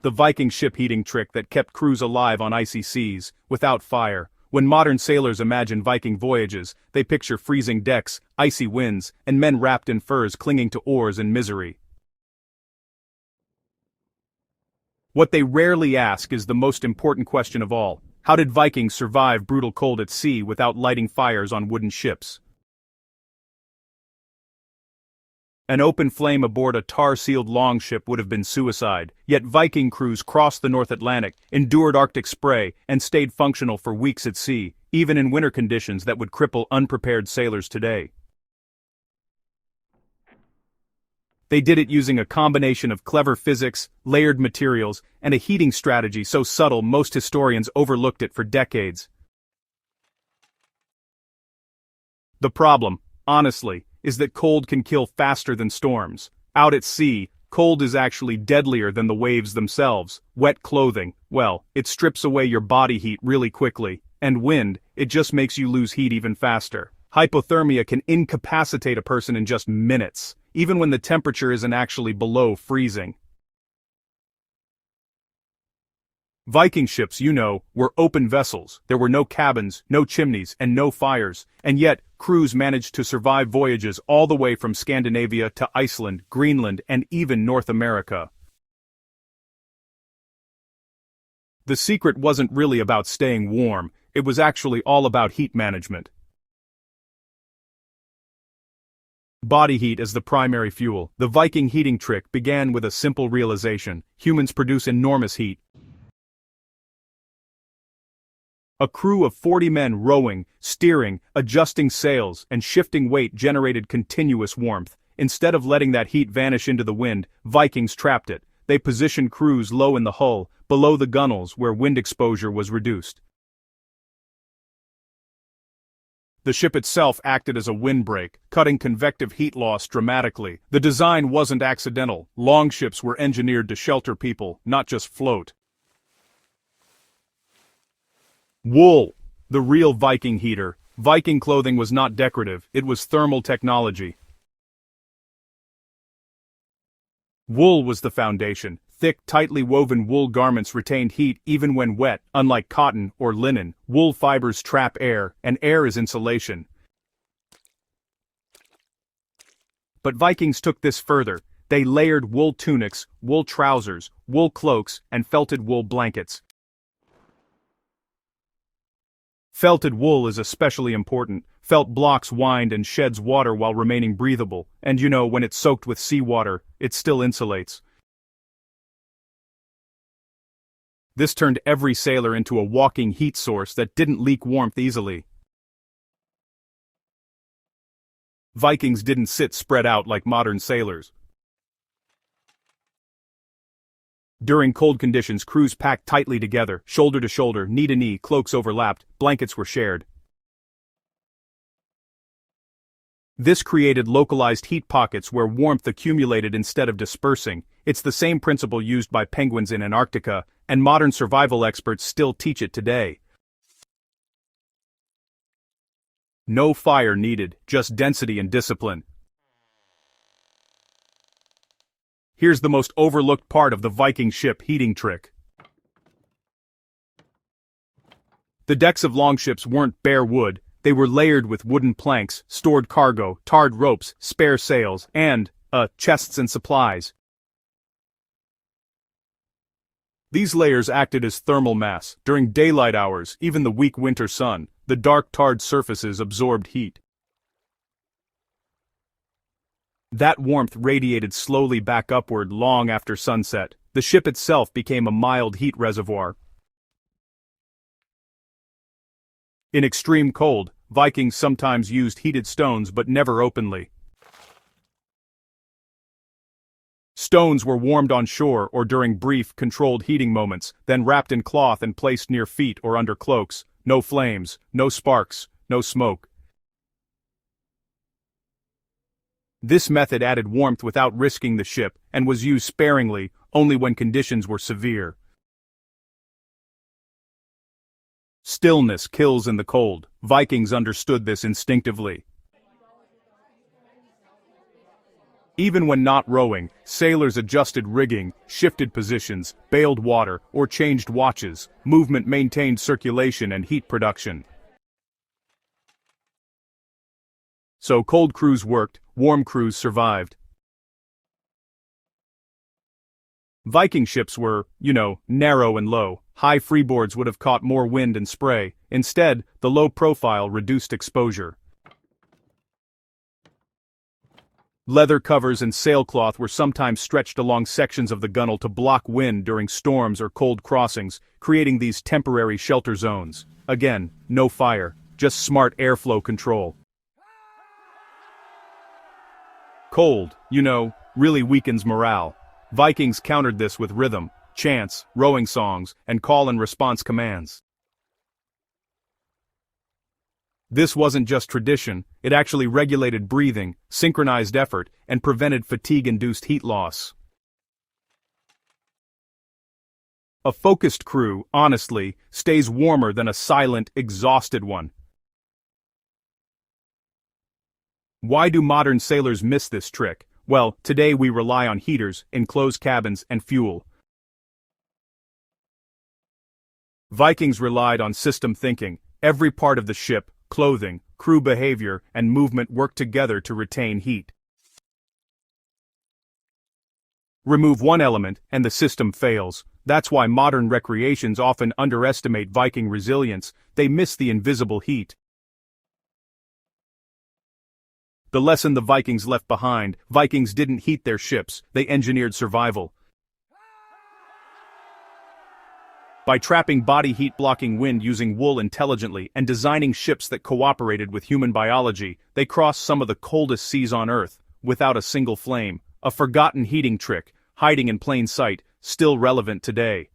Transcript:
the Viking ship heating trick that kept crews alive on icy seas, without fire. When modern sailors imagine Viking voyages, they picture freezing decks, icy winds, and men wrapped in furs clinging to oars in misery. What they rarely ask is the most important question of all. How did Vikings survive brutal cold at sea without lighting fires on wooden ships? An open flame aboard a tar-sealed longship would have been suicide, yet Viking crews crossed the North Atlantic, endured Arctic spray, and stayed functional for weeks at sea, even in winter conditions that would cripple unprepared sailors today. They did it using a combination of clever physics, layered materials, and a heating strategy so subtle most historians overlooked it for decades. The problem, honestly, is that cold can kill faster than storms. Out at sea, cold is actually deadlier than the waves themselves. Wet clothing, well, it strips away your body heat really quickly, and wind, it just makes you lose heat even faster. Hypothermia can incapacitate a person in just minutes, even when the temperature isn't actually below freezing. Viking ships, were open vessels. There were no cabins, no chimneys, and no fires, and yet, crews managed to survive voyages all the way from Scandinavia to Iceland, Greenland, and even North America. The secret wasn't really about staying warm, it was actually all about heat management. Body heat as the primary fuel. The Viking heating trick began with a simple realization: humans produce enormous heat. A crew of 40 men rowing, steering, adjusting sails, and shifting weight generated continuous warmth. Instead of letting that heat vanish into the wind, Vikings trapped it. They positioned crews low in the hull, below the gunwales where wind exposure was reduced. The ship itself acted as a windbreak, cutting convective heat loss dramatically. The design wasn't accidental. Longships were engineered to shelter people, not just float. Wool, the real Viking heater. Viking clothing was not decorative, it was thermal technology. Wool was the foundation. Thick, tightly woven wool garments retained heat even when wet, unlike cotton or linen. Wool fibers trap air, and air is insulation. But Vikings took this further. They layered wool tunics, wool trousers, wool cloaks, and felted wool blankets. Felted wool is especially important. Felt blocks wind and sheds water while remaining breathable, and when it's soaked with seawater, it still insulates. This turned every sailor into a walking heat source that didn't leak warmth easily. Vikings didn't sit spread out like modern sailors. During cold conditions, crews packed tightly together, shoulder to shoulder, knee to knee, cloaks overlapped, blankets were shared. This created localized heat pockets where warmth accumulated instead of dispersing. It's the same principle used by penguins in Antarctica, and modern survival experts still teach it today. No fire needed, just density and discipline. Here's the most overlooked part of the Viking ship heating trick. The decks of longships weren't bare wood, they were layered with wooden planks, stored cargo, tarred ropes, spare sails, and, chests and supplies. These layers acted as thermal mass. During daylight hours, even the weak winter sun, the dark tarred surfaces absorbed heat. That warmth radiated slowly back upward long after sunset. The ship itself became a mild heat reservoir. In extreme cold, Vikings sometimes used heated stones but never openly. Stones were warmed on shore or during brief, controlled heating moments, then wrapped in cloth and placed near feet or under cloaks. No flames, no sparks, no smoke. This method added warmth without risking the ship, and was used sparingly, only when conditions were severe. Stillness kills in the cold. Vikings understood this instinctively. Even when not rowing, sailors adjusted rigging, shifted positions, bailed water, or changed watches. Movement maintained circulation and heat production. So cold crews worked, warm crews survived. Viking ships were, narrow and low. High freeboards would have caught more wind and spray. Instead, the low profile reduced exposure. Leather covers and sailcloth were sometimes stretched along sections of the gunwale to block wind during storms or cold crossings, creating these temporary shelter zones. Again, no fire, just smart airflow control. Cold, really weakens morale. Vikings countered this with rhythm, chants, rowing songs, and call-and-response commands. This wasn't just tradition, it actually regulated breathing, synchronized effort, and prevented fatigue-induced heat loss. A focused crew, honestly, stays warmer than a silent, exhausted one. Why do modern sailors miss this trick? Well, today we rely on heaters, enclosed cabins, and fuel. Vikings relied on system thinking. Every part of the ship, clothing, crew behavior, and movement worked together to retain heat. Remove one element, and the system fails. That's why modern recreations often underestimate Viking resilience. They miss the invisible heat. The lesson the Vikings left behind: Vikings didn't heat their ships, they engineered survival. By trapping body heat blocking wind using wool intelligently and designing ships that cooperated with human biology, they crossed some of the coldest seas on Earth, without a single flame. A forgotten heating trick, hiding in plain sight, still relevant today.